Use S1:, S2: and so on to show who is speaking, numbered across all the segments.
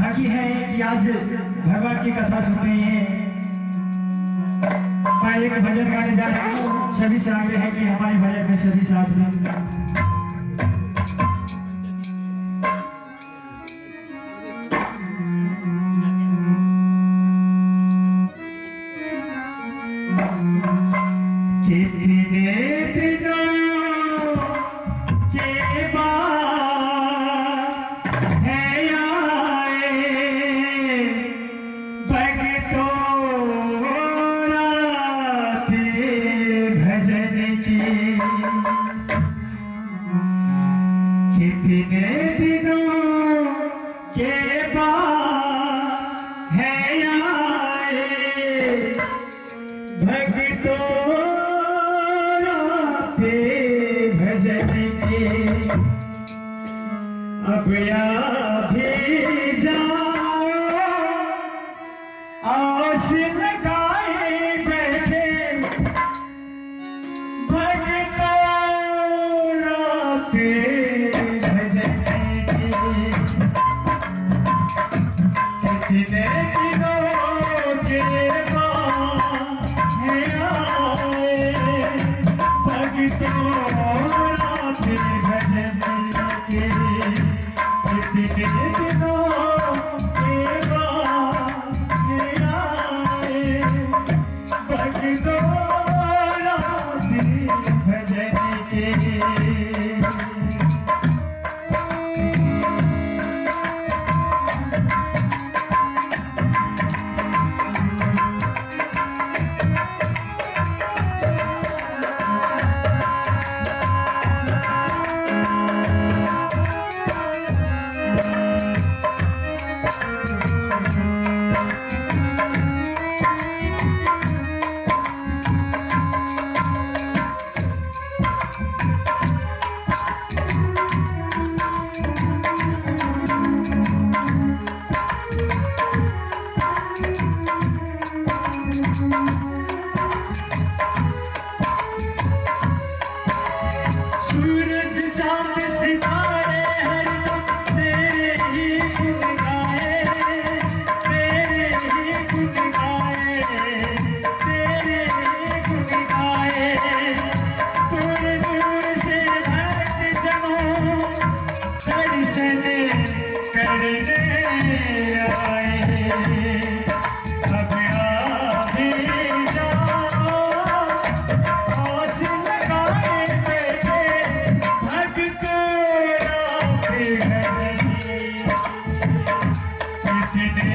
S1: भागी है कि आज भगवान की कथा सुन रही है। मैं एक भजन गाने जा रहा हूँ, सभी से आग्रह है कि हमारे भजन में सभी साथ में। कितने दिनों के बाद है आए भक्तों राते भजन के। अब या भी जाओ आस लगाए बैठे भक्तों राते कितने दिनों के बाद है आए भक्तों राते भजन के। कितने दिनों के बाद है आए भक्तों राते भजन के। सूरज चांद सितारे हरदम तेरे ही गुण गाए, तेरे ही गुण गाए, तेरे ही गुण गाए। दूर दूर से भक्त जनों दर्शन करने आए। अब कितने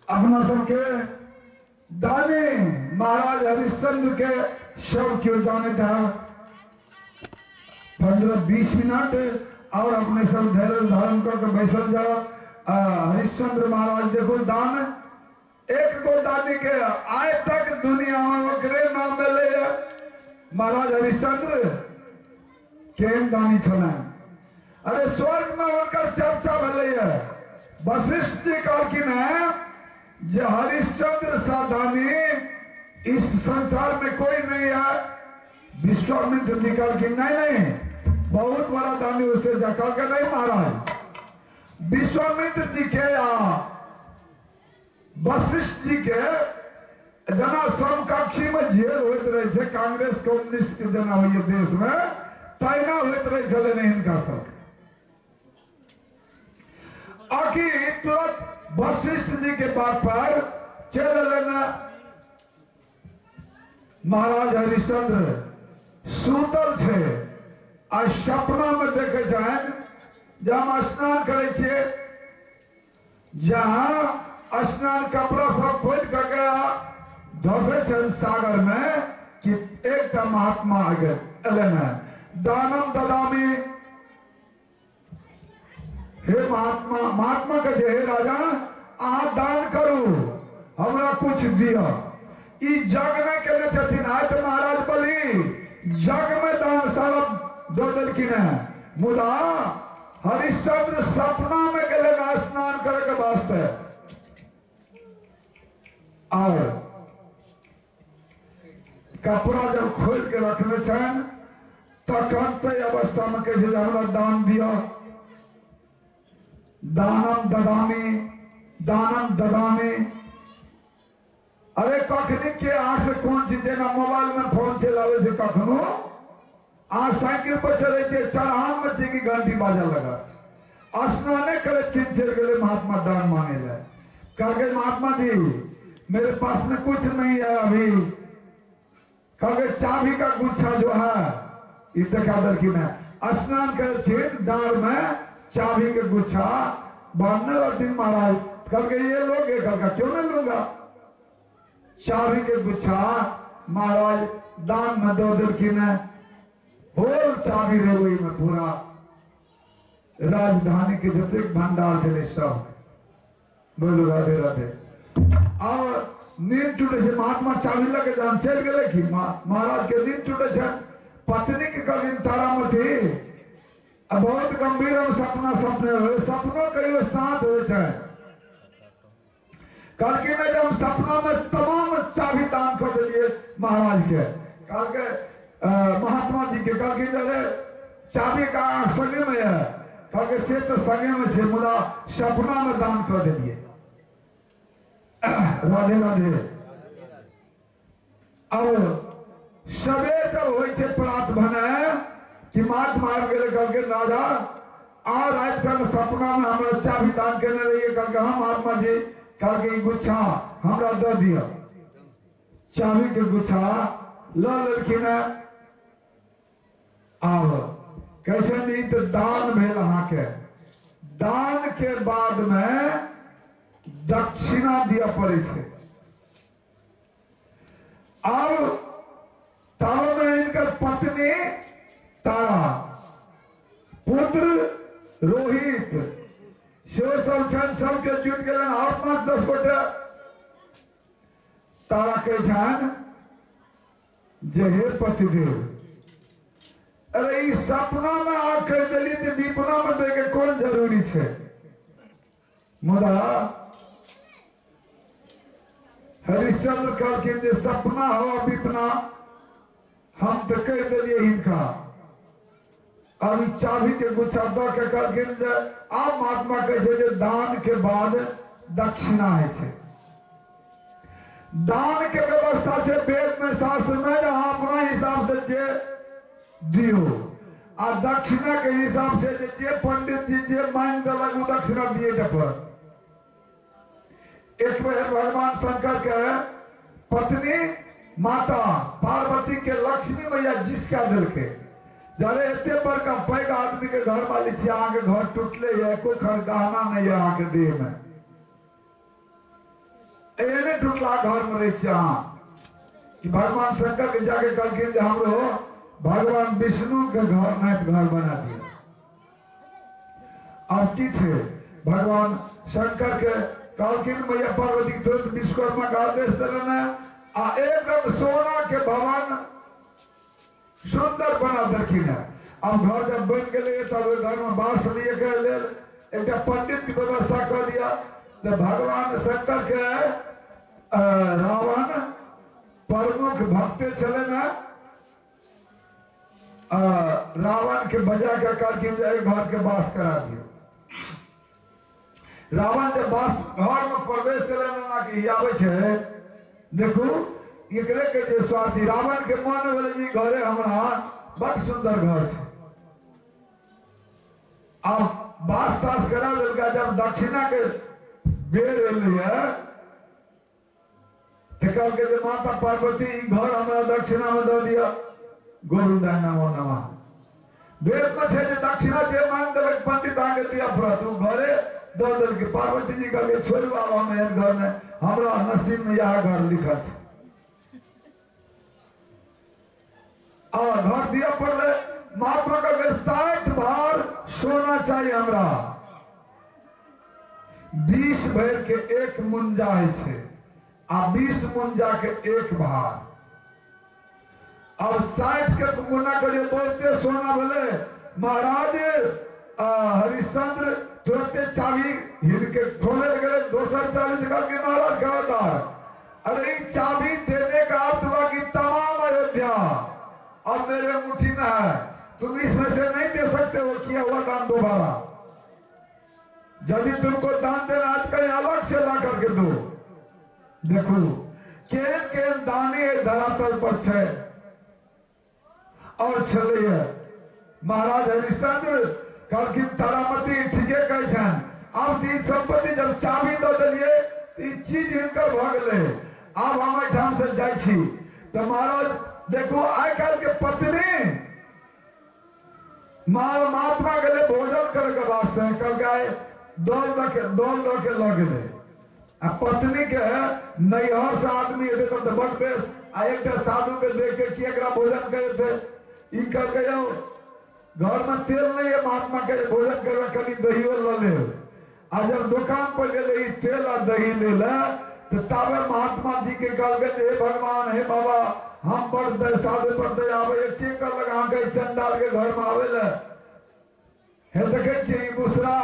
S2: अपना सबके दाने महाराज हरिश्चंद्र के शव क्यों जाने था 15-20 मिनट और अपने सब धैर्य धारण करके बैसल जाओ। हरिश्चंद्र महाराज देखो दान एक को दानी के आज तक दुनिया में ओकरे नाम मिले महाराज हरिश्चंद्र केन दानी छलन। अरे स्वर्ग में उनकर चर्चा भले वशिष्ठ जी कहलखिन है जो हरिश्चंद्र सा दानी इस संसार में कोई नहीं है। विश्वामित्र जी कहलखिन नहीं बहुत बड़ा दानी उससे जकल के नहीं महाराज। विश्वामित्र जी के या वशिष्ठ जी के जना समकक्षी में जेल होते रहे थे कांग्रेस कम्युनिस्ट के जना हुई देश में तैना होते रहे चले नहीं इनका सब आखि तुरंत वशिष्ठ जी के बात पर चल लेना। महाराज हरिश्चंद्र सूतल छे आ सपना में देखे जान जहाँ स्नान करे छे जहाँ स्नान कपड़ा सब खोल कर गया धसे छन सागर में कि एक महात्मा आ गए दानम ददामी हे महात्मा महात्मा कहे हे राजा आप दान करू हमरा कुछ दिया ई जग में के लिए छथिन आय तो महाराज बलि जग में दान सारा दो दिलखिन है मुदा हरिश्चंद्र सपना में गले ना स्नान करे के वास्ते और कपड़ा जब खोल के रखने छन तखन ते अवस्था में कहे हमरा दान दिया दानम ददामी। अरे कखनी के आज से कौन चीज देना मोबाइल में फोन चलावे थे कखनो आज साइकिल पर चले थे चढ़ान में थे कि घंटी बाजा लगा स्नाने करे तीन चल गए महात्मा दान मांगे ले कह गए महात्मा जी मेरे पास में कुछ नहीं है अभी कह गए चाबी का गुच्छा जो है ये देखा दर की मैं स्नान करे थे डार में चाबी के गुच्छा बांधने रहती महाराज कल के ये लोगे कल का क्यों नहीं लूंगा चाबी के गुच्छा महाराज दान में दो दिल की मैं होल चाबी रे वही में पूरा राजधानी के जते भंडार चले सब बोलो राधे राधे। और नींद टूटे से महात्मा चाबी लगे जान चल गए कि महाराज के नींद टूटे से पत्नी के कल तारामती बहुत गंभीर हम सपना सपने सपनों कई साथ हो जाए कल की में जब सपना में तमाम चाबी दान कर दिए महाराज के कल के महात्मा जी के कल की जरे चाबी का संगे में है कल के से तो संगे में छे मुदा सपना में दान कर दिए। राधे राधे। अब सवेर जब हो प्रात भने कि महात्मा आ गए कल के राजा आ रात कल सपना में हमरा चाबी दान करने रहिए कल के हम महात्मा जी कल के गुच्छा हमरा दे दिया चाबी के गुच्छा ललखिन अब कैसे दी तो दान भेल अहाँ के दान के बाद में दक्षिणा दिया पड़े छे। अब तब में इनकर पत्नी तारा पुत्र रोहित से सब छन सबके जुट गए और 5-10 गोटे तारा के छन जे हे पतिदेव अरे इस सपना में आ कह दिली तो विपना में दे के कौन जरूरी छे मुदा हरिश्चंद्र कहलखिन जे सपना हो विपना हम तो कह दिलिए इनका अभी चाबी के गुच्छा दो के कहलखिन जे आप महात्मा कहे जे दान के बाद दक्षिणा है। दान के व्यवस्था है वेद में शास्त्र में, जहां अपना हिसाब से जे दियो आ दक्षिणा के हिसाब से जे पंडित जी जे मान देलक वो दक्षिणा दिए पर। एक बार भगवान शंकर के पत्नी माता पार्वती के लक्ष्मी मैया जिसका दिल के जरे एते बड़का पैग आदमी के घर वाली छी, अहाँ के घर टूटले है, कोई खर गहना नहीं है अहाँ के देह में, एने टूटला घर में रही अहाँ कि भगवान शंकर के जाके कहलखिन जे हमरो भगवान विष्णु के घर नहीं घर बना दिए। अब की छे भगवान शंकर के कहलखिन मैया पार्वती तुरंत विश्वकर्मा का आदेश दिलन आ एकदम सोना के भवन सुंदर बना देलखिन है। अब घर जब बन गए तब घर में बांस लिए के लेल एक पंडित की व्यवस्था कर दिया। तो भगवान शंकर के रावण प्रमुख भक्त चले ना, रावण के बजा के कहलखिन घर के बास करा दियो। रावण जब बास घर में प्रवेश करेला कि आवे छे, देखू एकरे के जे स्वार्थी रावण के मन भेले जी घरे हमरा बड़ सुंदर घर छे। अब बास तास करा देलका, जब दक्षिणा के बेर एलिए तो कहल के जे माता पार्वती घर हमरा दक्षिणा में दे दिया। गोविंदा नमो नमः। वेद में छे जे दक्षिणा जे मांग देलक पंडित आके दिया व्रत उ घरे दे दिल के। पार्वती जी कहले छोड़ू आब हम एहन घर में हमरा नसीब में यह घर लिखा है। और घर दिया पड़ले महात्मा का 60 भार सोना चाहिए हमरा, 20 भर के एक मुंजा है आ 20 मुंजा के एक भार। अब 60 के गुना करिए बोलते सोना बोले महाराज हरिश्चंद्र तुरंते चाबी हिल के खोले लगे। दोसर चाबी से कहा कि महाराज खबरदार, अरे चाबी देने का अर्थ हुआ कि तमाम अयोध्या अब मेरे मुट्ठी में है, तुम इसमें से नहीं दे सकते हो किया हुआ दान दोबारा। यदि तुमको दान देना आज कहीं अलग से ला करके दो। देखो केन केन दाने धरातल पर छे और चले है। महाराज हरिश्चंद्र कल की तारामती ठीके कहे छन। अब दी संपत्ति जब चाबी दे दिलिए ई चीज इनकर भ गेले। अब हम ठाम से जाय छी तो महाराज देखो आइ काल के पत्नी महात्मा गले भोजन करे के वास्ते कल गाय दोल दो के ल गेले। आ पत्नी के नैहर से आदमी एते तब तो बड़ बेस आ एक साधु के देख के कि एकरा भोजन करे थे ई कल के जाओ घर में तेल नहीं है, महात्मा के भोजन करवा कनी दहियो ल ले। आ जब दुकान पर गए ई तेल आ दही ले ले तो तावे महात्मा जी के कल के हे भगवान हे बाबा हम बड़ साधु पर दे आवे एक के कर लगा के चंडाल के घर में आवे ले। हे देखे छी ई मुसरा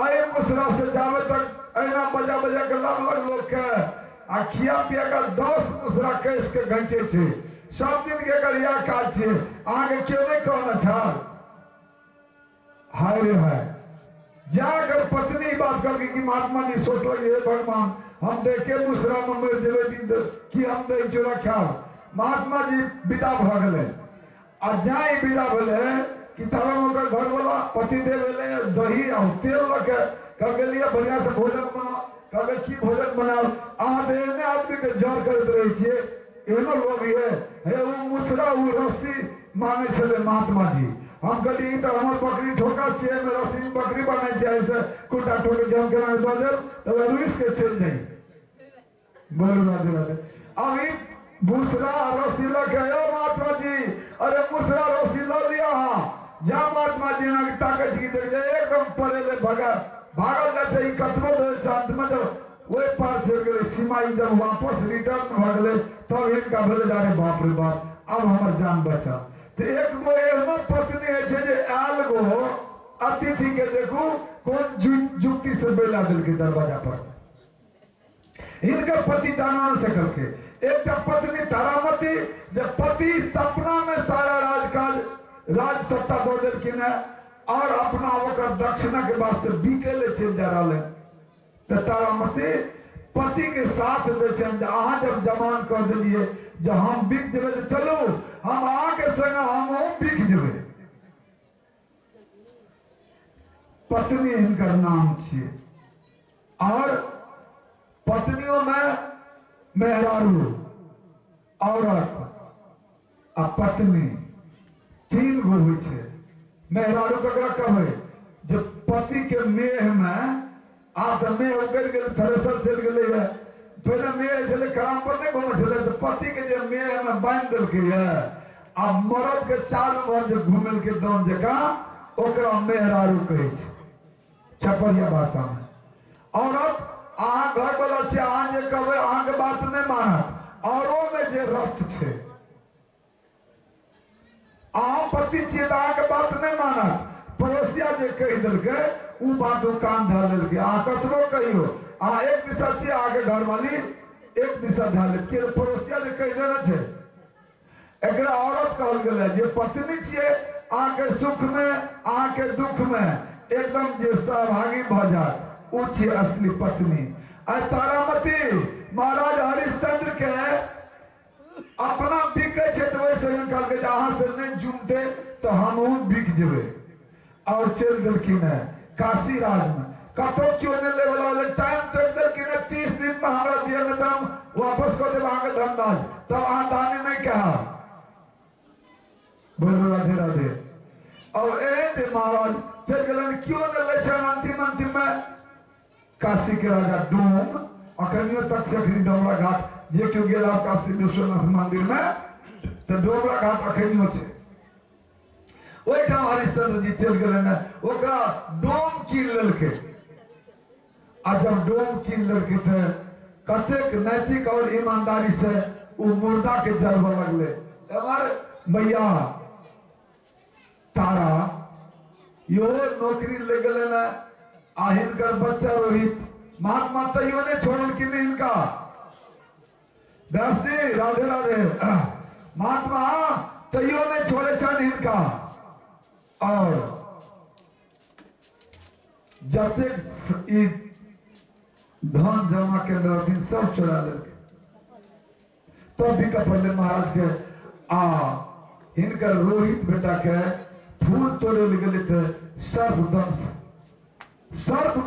S2: आए मुसरा से जावे तक ऐना बजा बजा के लग लोग के आ खिया पिया का 10 मुसरा कैस के गंचे छे। सब दिन के करिया काज छे आगे क्यों नहीं कहना छा। हाय रे हाय जाकर पत्नी बात कर कि महात्मा जी सोच लगे हे भगवान हम देखे मुसरा में मर जेबे दिन कि हम दही चूड़ा खाओ। महात्मा जी विदा भ गेले आ जाई विदा भेले कि तब ओकर घर वाला पति देव भेले दही और तेल लके कल के लिए बढ़िया से भोजन बनाओ। कल की भोजन बनाओ अहाँ देने आदमी के जड़ करते रहे छिए एनो लोग है हे उ मुसरा उ रस्सी मांगे छले महात्मा जी। हम कहली तो हमर बकरी ठोका छे में रस्सी में बकरी बने छे ऐसे कुटा ठोके जम के ना दो दे तब रुइस के चल जाई। बोलो राधे राधे। अभी मुसरा रस्सी लके ओ महात्मा जी अरे मुसरा रस्सी ल लिया हां जा महात्मा जी ना ताके छी देख जाए एकदम परेले भागल जाए कतबो दे शांत में जब वही पार चल गए सीमाई जब वापस रिटर्न भ गए तब इनका भेले जा रे बाप रे बाप अब हमर जान बचा। तो एक गो एहनो पत्नी है जे आल गो अतिथि के देखू कौन जुक्ति से बेला दिल के दरवाजा पर से इनका पति जानो न सकल के। एक पत्नी तारामती जब पति सपना में सारा राजकाज राज सत्ता दो दिल की न और अपना ओकर दक्षिणा के वास्ते बीकेले चल जा रहा है। तो तारामती पति के साथ दे छन अहाँ जब जमान कह दिलिए जे हम बिक जेबे तो चलू हम अहाँ के संग हम बिक जेबे। पत्नी इनकर नाम छिए और पत्नियों में मेहरारू औरत आ पत्नी तीन गो होइ छे। मेहरारू ककरा कहबै जे पति के मेह में आब तो मेह उगड़ गेल थ्रेसर चल गेलै है पहले मेह चले खराम पर नहीं घूमे चले तो पति के जे मेह में बांध दिलकै है अब मर्द के चारों भर जो घूमेल के दौन जका ओकरा मेहरारू कहै छै छपरिया भाषा में। औरत अहाँ घर वाला छे अहाँ जे कहबै अहाँ के बात नहीं मानत औरों में जे रथ छे अहाँ पति छिए तो अहाँ के बात नहीं मानत पड़ोसिया जे कह दिलकै उ बात कान धा लेलकै अहाँ कतबो कहियो अहाँ एक दिशा छिए अहाँ के घरवाली एक दिशा धा लेत के पड़ोसिया जे कह देने छे एकरा औरत कहल गेलै जे पत्नी छिए अहाँ के सुख में अहाँ के दुख में एकदम जे सहभागी भ जात उ छिए असली पत्नी। आ तारामती महाराज हरिश्चंद्र के अपना बिकै छै तो वैसे कहलकै जे अहाँ से नहीं जुमते तो हमहू बिक जेबे और चल देलखिन है काशी राज में कतो क्यों नहीं लेवल वाले टाइम तक देलखिन है 30 दिन में हमरा दिया में दाम वापस कर देब अहाँ के धनराज तब अहाँ दाने नहीं कहा बोलो राधे राधे। और ए महाराज चल गेलन क्यों नहीं ले छन अंतिम में काशी के राजा डोम अखनियो तक से अखनी डोमरा घाट जे क्यों गेल काशी विश्वनाथ मंदिर में तो डोमरा घाट अखनियो छे ओठाम हरिश्चंद्र जी चल गेलन ओकरा डोम कीन लेलकै आ जब डोम कीन लेलकै तो कतेक नैतिक और ईमानदारी से वो मुर्दा के जलवा लगले। हमार मैया तारा यो नौकरी ले गेलन आ हिनकर बच्चा रोहित महात्मा तैयो ने छोड़ल कि नहीं इनका व्यास जी राधे राधे महात्मा तैयो ने छोड़े छन हिनका और जतेक ई धन जमा के दिन सब चोरा लेलकै तब भी कपड़े महाराज के आ हिनकर रोहित बेटा के फूल तोड़े ले गेले थे सर्प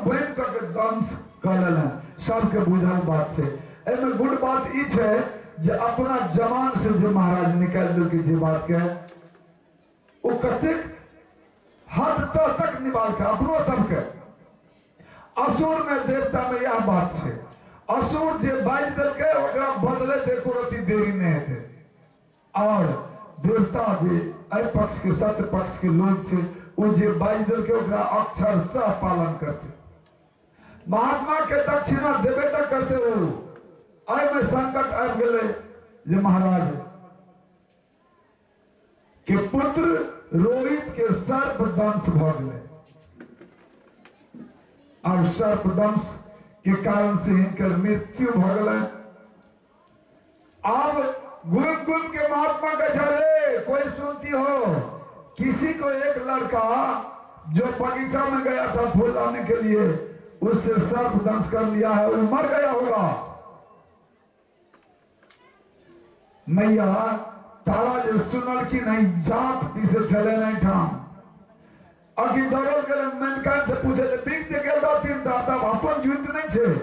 S2: बन के दंश कर लेलन सबके बुझल बात से एमे गुड बात ई छै जे अपना जमान से जे महाराज निकाल देलकै जे बात के ओ कतेक हद तक निकाल के अपनो सबके असुर में देवता में यह बात है असुर जे बाज देलकै ओकरा बदले एको रति देरी नहीं हेतै और देवता जे अय पक्ष के सत्य पक्ष के लोग छे ओ जे बाज देलकै ओकरा अक्षरशः पालन करते महात्मा के दक्षिणा देबे तक करते हो अय में संकट आबि गेलै जे महाराज के पुत्र रोहित के सर्प दंश भ गेलै और सर्प दंश के कारण से इनकर मृत्यु भ गेलै। अब घूम के महात्मा का रे कोई सुनती हो किसी को एक लड़का जो बगीचा में गया था फूल लाने के लिए उससे सर्प दंश कर लिया है वो मर गया होगा। मैया तारा जो सुनल की नहीं जात पीछे चले नहीं ठाम अगी दौड़ल गेल मलिकान से पूछे बिक जे गेल रहथिन तब अपन युद्ध नहीं छे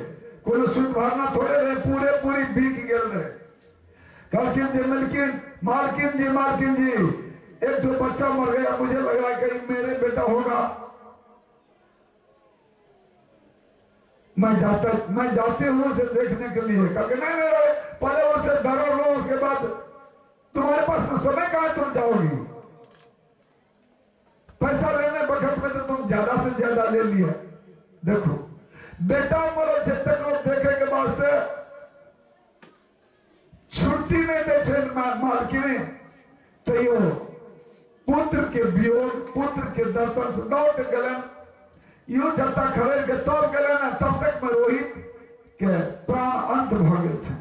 S2: कोनो सुध भरना थोड़े रहे पूरी बिक गेल रहे कहलखिन जे मालकिन जी एक तो बच्चा मर गया मुझे लग रहा है कहीं मेरे बेटा होगा मैं जाते हूं उसे देखने के लिए कहते नहीं पहले उसे धरो लो उसके बाद तुम्हारे पास में समय कहां तुम जाओगी पैसा लेने वक्त में तो तुम ज्यादा से ज्यादा ले लिया। देखो बेटा मरल छे तकरो देखे के वास्ते छुट्टी नहीं दे छे मालकिन तैयो पुत्र के वियोग पुत्र के दर्शन से दौड़ के गलन यू जब तक खरीद के तब गलन तब तक में रोहित के प्राण अंत भ गेल छे।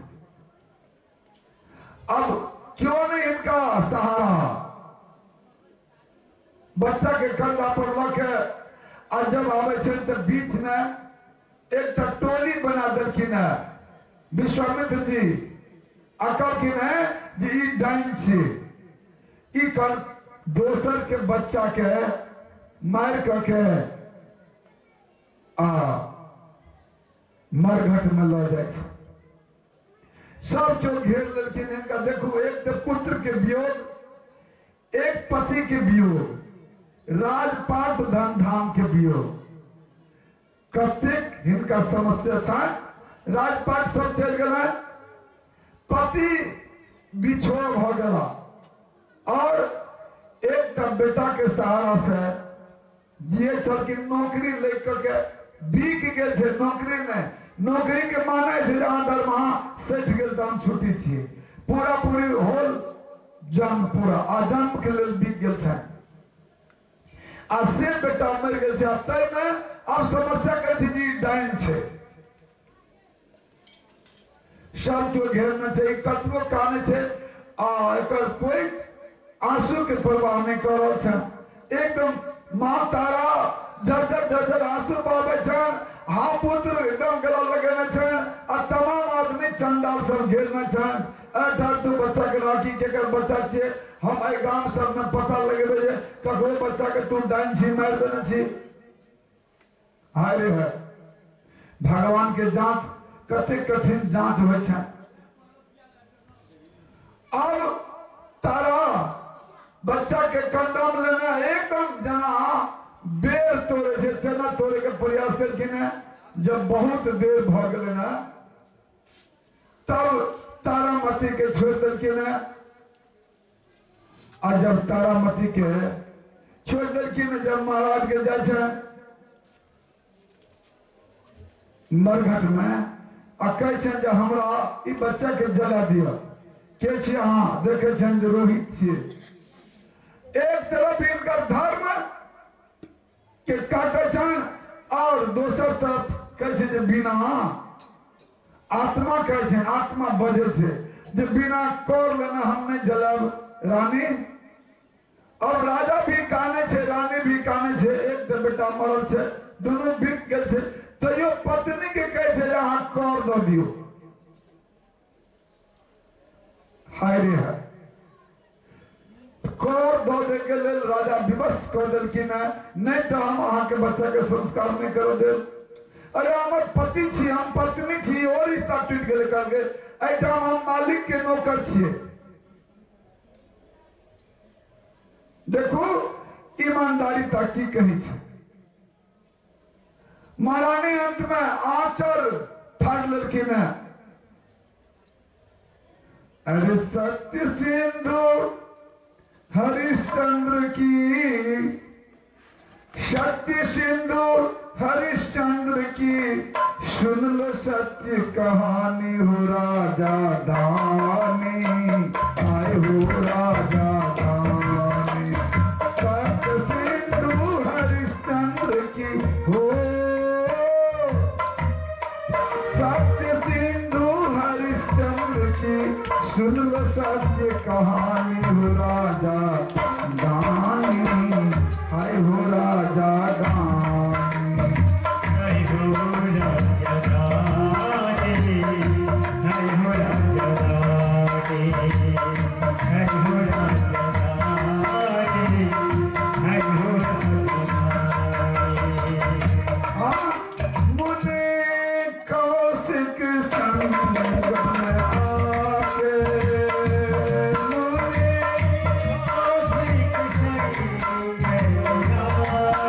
S2: अब क्यों नहीं इनका सहारा बच्चा के कंधा पर लके और जब आवे छे तो बीच में एक टोली बना दिलखिन है विश्वामित्र जी अकलखिन है जे ई डाइन छी ई कल दोसर के बच्चा के मार के आ मरघट में ल जाए सब जो घेर लेलखिन इनका देखू एक तो पुत्र के वियोग एक पति के वियोग राजपाट धन धाम के वियोग कतेक हिनका समस्या था राजपाट सब चल गया पति बिछोड़ हो गया और एक बेटा के सहारा से दिए चल की नौकरी लेकर के बिक गए थे नौकरी में नौकरी के माने से जहां दरमाहा सेठ गेल दाम छुट्टी थी पूरा पूरी होल जन्म पूरा आ जन्म के लिए बिक गए थे आ से बेटा मर गए थे तय में अब समस्या कर थी जी डाइन छे सब तो घेरना चाहिए कतबो काने छे आ एकर कोई आंसू के परवाह नहीं कर रहा था एकदम मां तारा जर्जर आंसू बहावे छन हा पुत्र एकदम गला लगेने छन आ तमाम आदमी चंडाल सब घेरने छन अठार तू बच्चा के राखी के कर बच्चा छे हम ए गांव सब में पता लगेबे जे ककरो बच्चा के तू डाइन छी मार देने छी हाय रे है भगवान के जांच कते कठिन जांच होय छै अब तारा बच्चा के कंदम लेना एकदम जना बेर तोड़े से तेना तोड़े के प्रयास करके ना जब बहुत देर भ गए ना तब तारामती के छोड़ दिल के ना आ जब तारामती के छोड़ दिल के ना जब महाराज के जाए मरघट में आ कहे छे जे हमरा ई बच्चा के जला दिया के छे हां देखे छे जे रोहित छे एक तरफ इनकर धर्म के काटे छन और दोसर तरफ कहे छे जे बिना आत्मा कहे छे आत्मा बजे छे जे बिना कर लेना हम नहीं जलाब रानी अब राजा भी काने छे रानी भी काने छे एक बेटा मरल छे दोनों बिक गेल छे तैयो पत्नी के कहे छे अहाँ कर दो दियो हाय रे हाय कर दो दे के लेल राजा विवश कर दिल कि नहीं तो हम अहाँ के बच्चा के संस्कार नहीं करो दे अरे हमार पति छी हम पत्नी छी और रिश्ता टूट गेल कल के एटाम हम मालिक के नौकर छिए देखो ईमानदारी तक की कही छे महारानी अंत में आचर फाड़ लेलखिन है अरे सत्य सिंधु हरिश्चंद्र की सत्य सिंधु हरिश्चंद्र की सुन लो सत्य कहानी हो राजा दानी आए हो राजा दानी सत्य सिंधु हरिश्चंद्र की हो सत्य सिंधु हरिश्चंद्र की सुन लो सत्य कहानी हो राजा दानी हाय हो राजा दानी
S1: हाय हो राजा दानी हाय हो राजा दानी हाय हो राजा दानी हाय हो राजा
S2: मुने कौशिक संग में आके मुने
S1: कौशिक संग में आके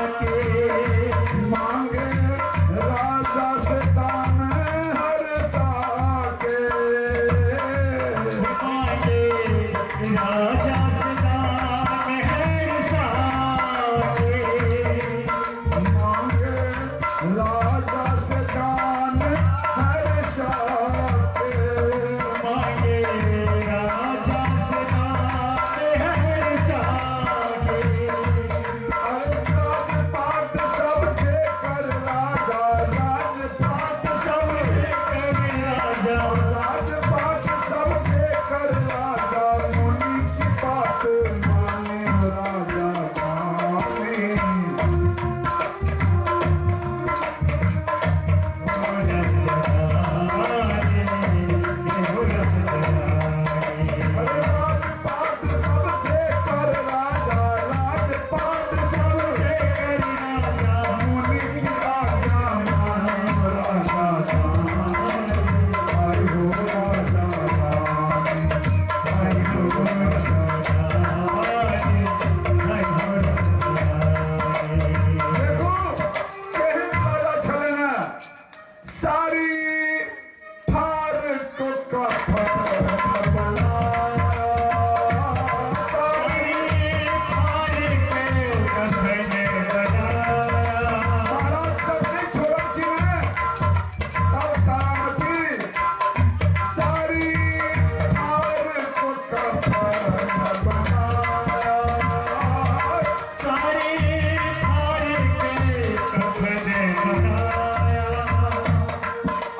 S2: सारी फार को कफन बनाया, सारी महाराज जब नहीं छोड़ा कि मैं तब तारामती सारी फार को कफन बनाया,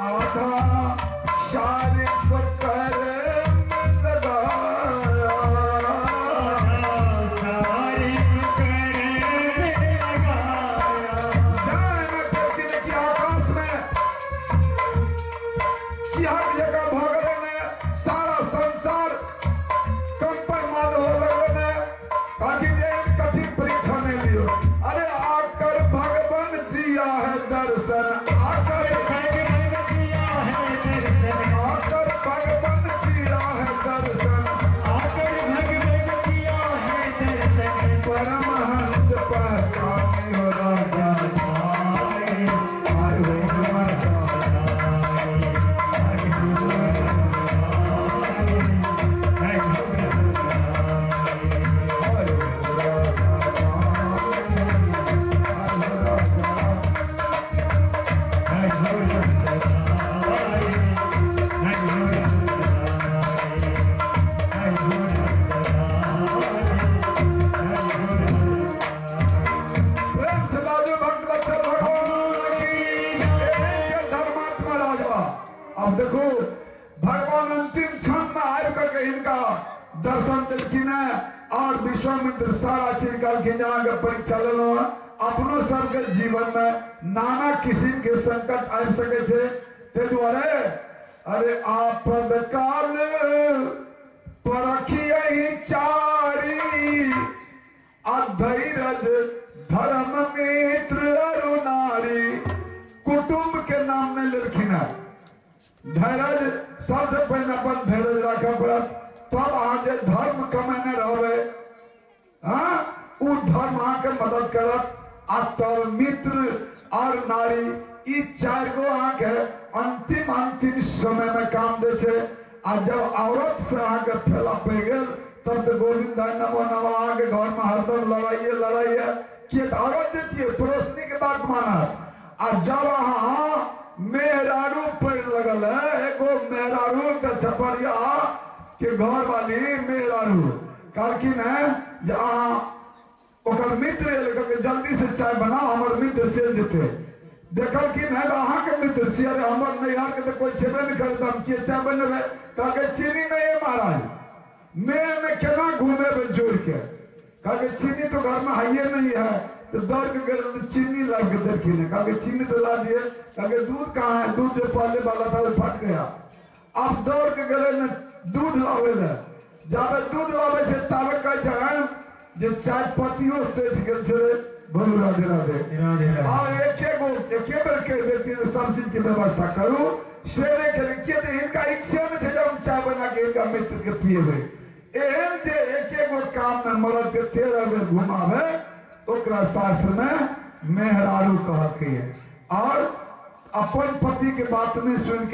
S2: आधा शारिक कर में लगाया, कि आकाश में चिहक जगह भगले ने सारा संसार कंपन मान हो लगले ने ताकि ये कठिन परीक्षा नहीं लियो। अरे आकर भगवान दिया है दर्शन, आकर भगवान दिया है दर्शन, परमहंस पहचाने हो राजा माने, आए हो राजा प्रेम से बाजू भक्त वत्सल भगवान की जय, धर्मात्मा राजा। अब देखो भगवान अंतिम क्षण में आए करके इनका दर्शन दिलखिन है और विश्वामित्र सारा चीज कहलखिन जहाँ के परीक्षा ले लो। अपनो सबके जीवन में नाना किस्म के संकट आबि सके छे, ते दुआरे अरे आपद काल परखियहि चारी, अधैर्य धर्म मित्र अरु नारी, कुटुंब के नाम ने लेलखिन है। धैर्य सबसे पहले अपन धैर्य रखे पड़त, तब अहाँ जे धर्म कमेने रहबे, हाँ उ धर्म अहाँ के मदद करत। आ तब मित्र और नारी ई चार गो अहाँ के अंतिम समय में काम दे छे। आ जब औरत से अहाँ के फैला पड़ गेल तब तो गोविंद नमो नमः अहाँ के घर में हरदम लड़ाइए कि औरत जे छिए परोसनी के बात मानत। आ जब अहाँ मेहरारू पड़ लगल है, एगो मेहरारू के छपड़िया के घर वाली मेहरारू कहलखिन है जे अहाँ ओकर मित्र लेकर जल्दी से चाय बनाओ, हमर मित्र चल जेते। देखलखिन है अहाँ के मित्र छी, अरे हमर नैहर के तो कोई छेबे नहीं करे, हम के चाय बनेबे? कहलके चीनी नहीं है महाराज, में केना घूमेबे जोड़ के? कहलके चीनी तो घर में हाइये नहीं है, तो दौड़ के चीनी ला के देलखिन है। कहलके चीनी तो ला दिए। कहलके दूध कहाँ है? दूध जो पहले वाला था वो फट गया। अब दौड़ के गले ने दूध लावे ले, जाबे दूध लावे छे ताबे कह जाए जे चाय पत्तियों सेठ गेल छे। बोलू राधे राधे। अब एके बेर कह देती है सब चीज की व्यवस्था करू, शेरे के लिए इनका इच्छा नहीं थे जब हम चाय बना के इनका मित्र के पिएबे। एहन जे एके गो काम में मरद के 13 बेर घुमावे, ओकरा शास्त्र में मेहरारू कहके है। और अपन पति के बात नहीं सुन